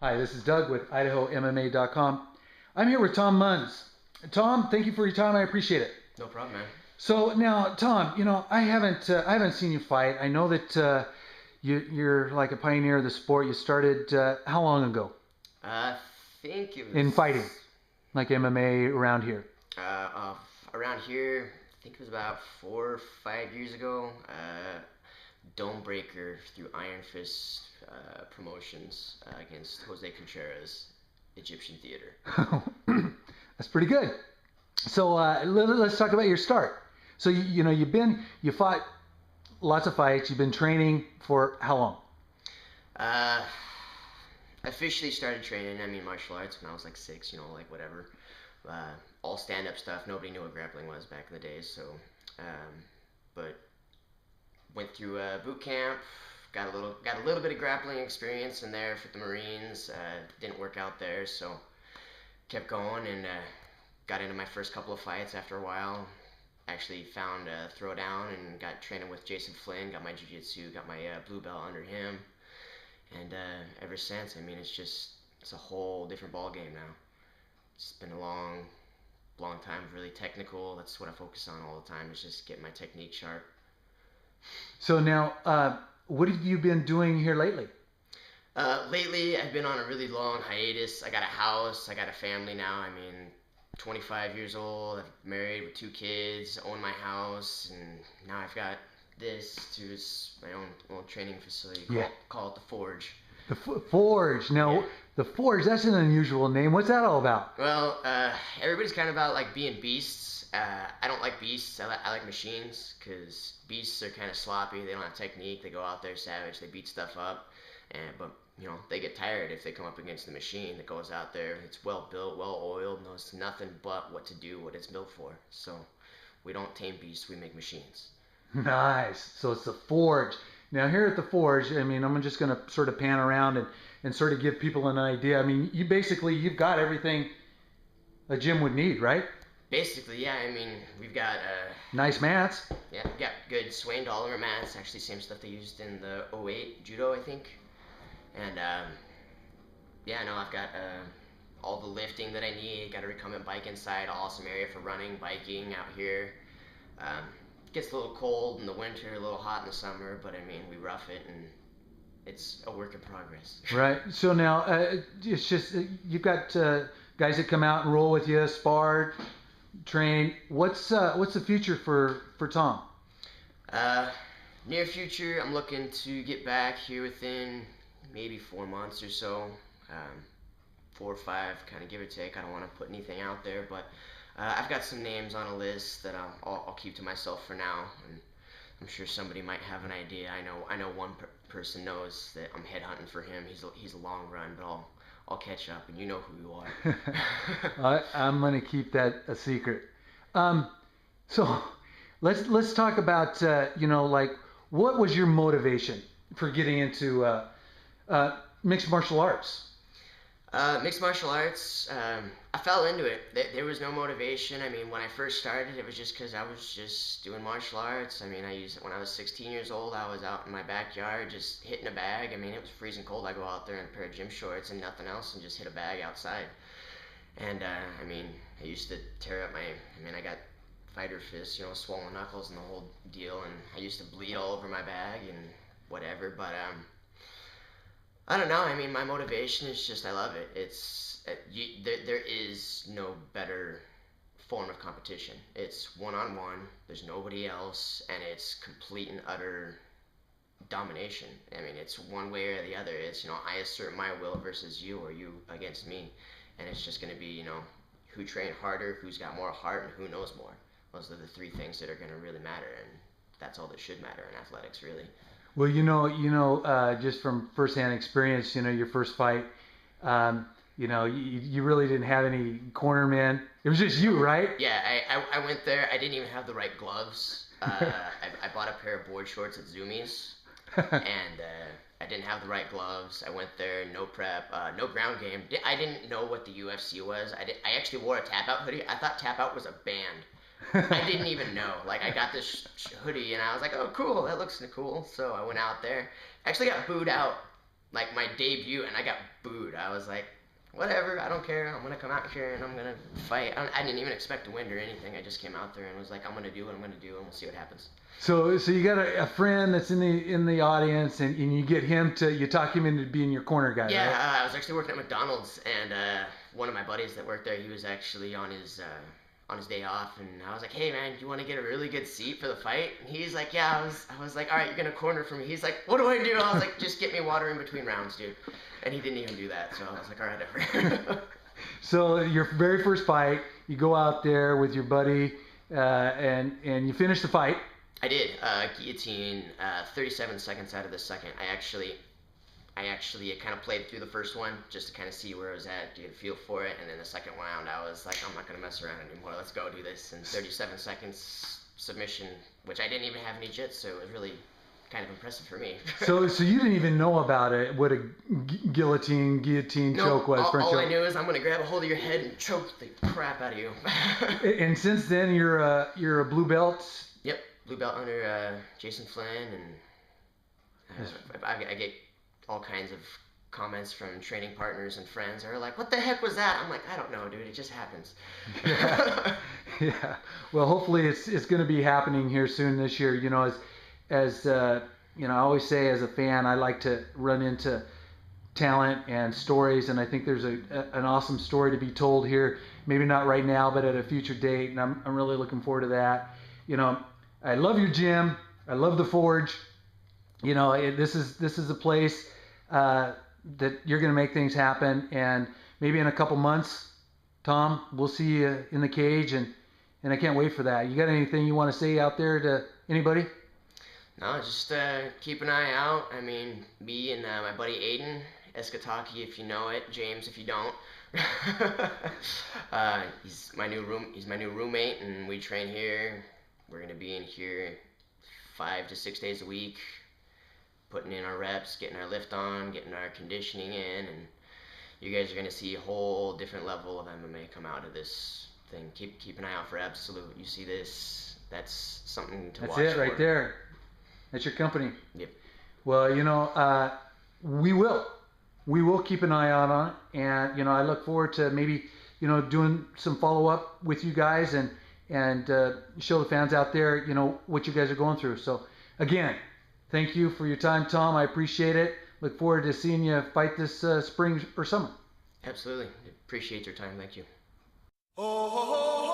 Hi, this is Doug with IdahoMMA.com. I'm here with Tom Munds. Tom, thank you for your time. I appreciate it. No problem, man. So now, Tom, I haven't seen you fight. I know that you're like a pioneer of the sport. You started how long ago I think it in was fighting, like MMA around here? around here. I think it was about 4 or 5 years ago. Dome breaker through Iron Fist promotions against Jose Contreras, Egyptian Theater. That's pretty good. So let's talk about your start. So you fought lots of fights. You've been training for how long? Uh, Officially started training. Martial arts when I was like 6. Like whatever. All stand-up stuff. Nobody knew what grappling was back in the days. So, but went through boot camp. Got a little bit of grappling experience in there for the Marines. Didn't work out there, so kept going and got into my first couple of fights after a while. Actually found a throwdown and got training with Jason Flynn. Got my jiu-jitsu, got my blue belt under him, and ever since, it's a whole different ball game now. It's been a long, long time, really technical. That's what I focus on all the time. Is just getting my technique sharp. So now, what have you been doing here lately? Lately, I've been on a really long hiatus. I got a house. I got a family now. 25 years old. I'm married with 2 kids. Own my house, and now I've got this too. It's my own little training facility. Yeah. Call it the Forge. The Forge. Now, Yeah. the Forge, that's an unusual name. What's that all about? Well, everybody's kind of about like being beasts. I don't like beasts. I like machines because beasts are kind of sloppy. They don't have technique. They go out there savage. They beat stuff up, but they get tired if they come up against the machine that goes out there. It's well built, well oiled, knows nothing but what to do, what it's built for. So we don't tame beasts. We make machines. Nice. So it's the Forge. Now here at the Forge, I'm just going to sort of pan around and sort of give people an idea. You've got everything a gym would need, right? Basically, yeah. We've got Nice mats. yeah, we've got good Swain Dollar mats. Actually, same stuff they used in the '08 judo, I think. And yeah, no, I've got all the lifting that I need. Got a recumbent bike inside. Awesome area for running, biking out here. Um, Gets a little cold in the winter, a little hot in the summer, but we rough it, and it's a work in progress. Right. So now it's just you've got guys that come out and roll with you, spar, train. What's the future for Tom? Uh, Near future, I'm looking to get back here within maybe 4 months or so. 4 or 5, kind of give or take. I don't want to put anything out there, but I've got some names on a list that I'll keep to myself for now, and I'm sure somebody might have an idea. I know one person knows that I'm headhunting for him. He's a long run, but I'll catch up, and you know who you are. I'm going to keep that a secret. So let's talk about like what was your motivation for getting into mixed martial arts? Mixed martial arts, I fell into it. There was no motivation. When I first started, it was just because I was just doing martial arts. I used it when I was 16 years old. I was out in my backyard just hitting a bag. It was freezing cold. I go out there in a pair of gym shorts and nothing else and just hit a bag outside. And, I used to tear up I got fighter fists, swollen knuckles and the whole deal. And I used to bleed all over my bag and whatever. But, I don't know. My motivation is just I love it. There is no better form of competition. It's one-on-one. There's nobody else, and it's complete and utter domination. It's one way or the other. It's I assert my will versus you, or you against me, and it's just going to be who trained harder, who's got more heart, and who knows more. Those are the 3 things that are going to really matter, and that's all that should matter in athletics, really. Well, just from firsthand experience, your first fight, you really didn't have any cornermen. It was just you, right? Yeah, I went there. I didn't even have the right gloves. I bought a pair of board shorts at Zoomies, and I didn't have the right gloves. I went there, no prep, no ground game. I didn't know what the UFC was. I actually wore a tap-out hoodie. I thought tap-out was a band. I didn't even know. Like, I got this hoodie, and I was like, oh, cool, that looks cool. So I went out there. Actually got booed out like my debut, and I got booed. I was like, whatever, I don't care. I'm gonna come out here and I'm gonna fight. I didn't even expect to win or anything. I just came out there and was like, I'm gonna do what I'm gonna do, and we'll see what happens. So you got a friend that's in the audience, and you get him to, you talk him into being your corner guy, Yeah, right? I was actually working at McDonald's, and one of my buddies that worked there, he was actually on his day off, and I was like, hey man, you want to get a really good seat for the fight? And he's like, yeah. I was like, all right, you're gonna corner for me. He's like, what do I do? I was like, just get me water in between rounds, dude. And he didn't even do that, so I was like, all right, whatever. So your very first fight, you go out there with your buddy, and you finish the fight. I did guillotine 37 seconds out of the second. I actually kind of played through the first one just to kind of see where I was at, get a feel for it, and then the second round I was like, I'm not gonna mess around anymore. Let's go do this. And 37 seconds submission, which I didn't even have any jits, so it was really kind of impressive for me. So you didn't even know about it, what a guillotine choke was. All I knew is I'm gonna grab a hold of your head and choke the crap out of you. And since then you're a blue belt. Yep, blue belt under Jason Flynn, and I get all kinds of comments from training partners and friends that are like, what the heck was that? I'm like, I don't know, dude, it just happens. Yeah. Well, hopefully it's going to be happening here soon this year. You know, as you know, I always say, as a fan, I like to run into talent and stories, and I think there's an awesome story to be told here. Maybe not right now, but at a future date, and I'm really looking forward to that. You know, I love your gym. I love the Forge. You know, this is a place that you're going to make things happen, and maybe in a couple months, Tom, we'll see you in the cage, and I can't wait for that. You got anything you want to say out there to anybody? No, just keep an eye out. I mean, me and my buddy Aiden Eskataki, if you know it, James, if you don't. He's my new roommate, and we train here. We're gonna be in here 5 to 6 days a week, putting in our reps, getting our lift on, getting our conditioning in, and you guys are gonna see a whole different level of MMA come out of this thing. Keep an eye out for Absolute. You see this, that's something to watch. That's it right there. That's your company. Yep. Well, you know, we will keep an eye out on it, and you know, I look forward to maybe, you know, doing some follow up with you guys and show the fans out there, you know, what you guys are going through. So again, thank you for your time, Tom. I appreciate it. Look forward to seeing you fight this spring or summer. Absolutely. Appreciate your time. Thank you. Oh,